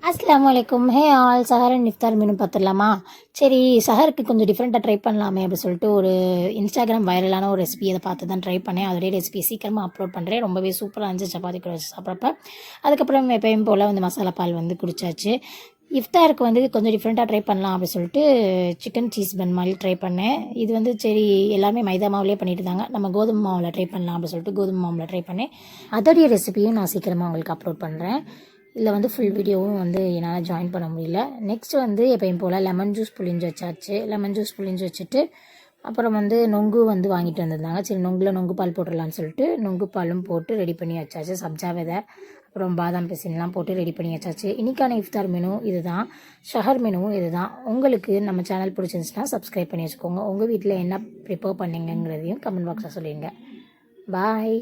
அஸ்ஸலாமு அலைக்கும். Hey all, Sahar and iftar menu பார்த்துடலாமா? சரி, சஹருக்கு கொஞ்சம் டிஃப்ரெண்ட்டாக ட்ரை பண்ணலாமே அப்படி சொல்லிட்டு ஒரு இன்ஸ்டாகிராம் வைரலான ஒரு ரெசிபி அதை பார்த்து தான் ட்ரை பண்ணேன். அதோடய ரெசிபி சீக்கிரமாக அப்லோட் பண்ணுறேன். ரொம்பவே சூப்பராக இருந்துச்சு சப்பாத்தி கூட வச்சு சாப்பிட்றப்ப. அதுக்கப்புறம் எப்பயும் போல் மசாலா பால் குடிச்சாச்சு. இஃப்தாருக்கு கொஞ்சம் டிஃப்ரெண்ட்டாக ட்ரை பண்ணலாம் அப்படி சொல்லிட்டு சிக்கன் சீஸ் பன் மாதிரி ட்ரை பண்ணேன். இது சரி எல்லாமே மைதா மாவுலேயே பண்ணிட்டு இருந்தாங்க. நம்ம கோதுமை மாவில் ட்ரை பண்ணலாம் அப்படி சொல்லிட்டு கோதுமை மாவில் ட்ரை பண்ணேன். அதோடைய ரெசிபியும் நான் சீக்கிரமாக உங்களுக்கு அப்லோட் பண்ணுறேன். இதில் ஃபுல் வீடியோவும் என்னால் ஜாயின் பண்ண முடியல. நெக்ஸ்ட் எப்பயும் போல் லெமன் ஜூஸ் புளிஞ்சு வச்சாச்சு. லெமன் ஜூஸ் புளிஞ்சு வச்சுட்டு அப்புறம் நொங்கு வாங்கிட்டு வந்திருந்தாங்க. சரி, நொங்கு பால் போட்டுடலான்னு சொல்லிட்டு நொங்கு பாலும் போட்டு ரெடி பண்ணி வச்சாச்சு. சப்ஜா விதை அப்புறம் பாதாம் பிசின்லாம் போட்டு ரெடி பண்ணி வச்சாச்சு. இன்றைக்கான இஃப்தார் மெனு இது தான். ஷஹர் மெனுவும் இது தான். உங்களுக்கு நம்ம சேனல் பிடிச்சிருந்துச்சுன்னா சப்ஸ்கிரைப் பண்ணி வச்சுக்கோங்க. உங்கள் வீட்டில் என்ன ப்ரிப்பேர் பண்ணிங்கங்கிறதையும் கமெண்ட் பாக்ஸில் சொல்லிடுங்க. பாய்.